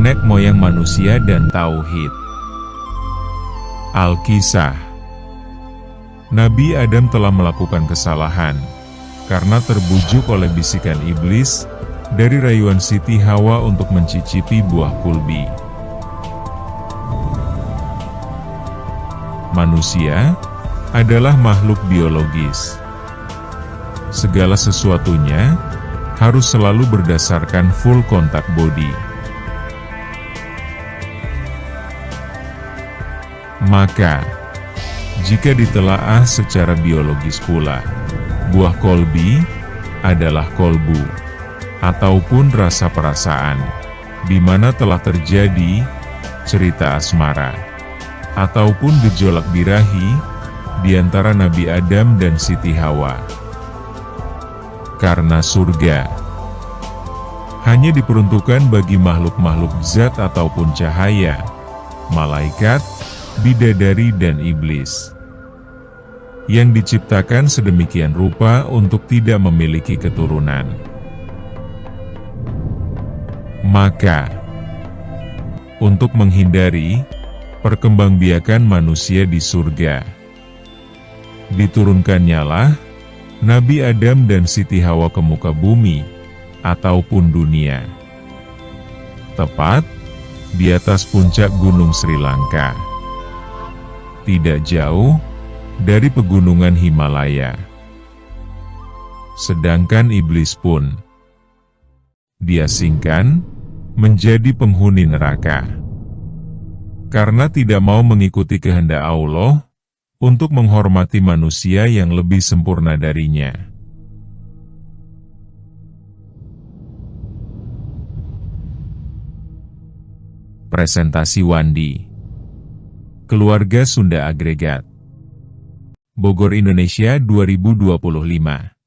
nenek moyang manusia dan tauhid. Alkisah. Nabi Adam telah melakukan kesalahan karena terbujuk oleh bisikan iblis dari rayuan Siti Hawa untuk mencicipi buah kulbi. Manusia adalah makhluk biologis. Segala sesuatunya harus selalu berdasarkan full contact body. Maka, jika ditelaah secara biologis pula, buah kolbi adalah kolbu, ataupun rasa perasaan, di mana telah terjadi cerita asmara, ataupun gejolak birahi di antara Nabi Adam dan Siti Hawa. Karena surga hanya diperuntukkan bagi makhluk-makhluk zat ataupun cahaya, malaikat, bidadari dan iblis, yang diciptakan sedemikian rupa untuk tidak memiliki keturunan. Maka, untuk menghindari perkembangbiakan manusia di surga, diturunkannya Nabi Adam dan Siti Hawa ke muka bumi, ataupun dunia. Tepat di atas puncak gunung Sri Lanka. Tidak jauh dari pegunungan Himalaya. Sedangkan iblis pun diasingkan menjadi penghuni neraka. Karena tidak mau mengikuti kehendak Allah, untuk menghormati manusia yang lebih sempurna darinya. Presentasi Wandi. Keluarga Sunda Agregat. Bogor, Indonesia 2025.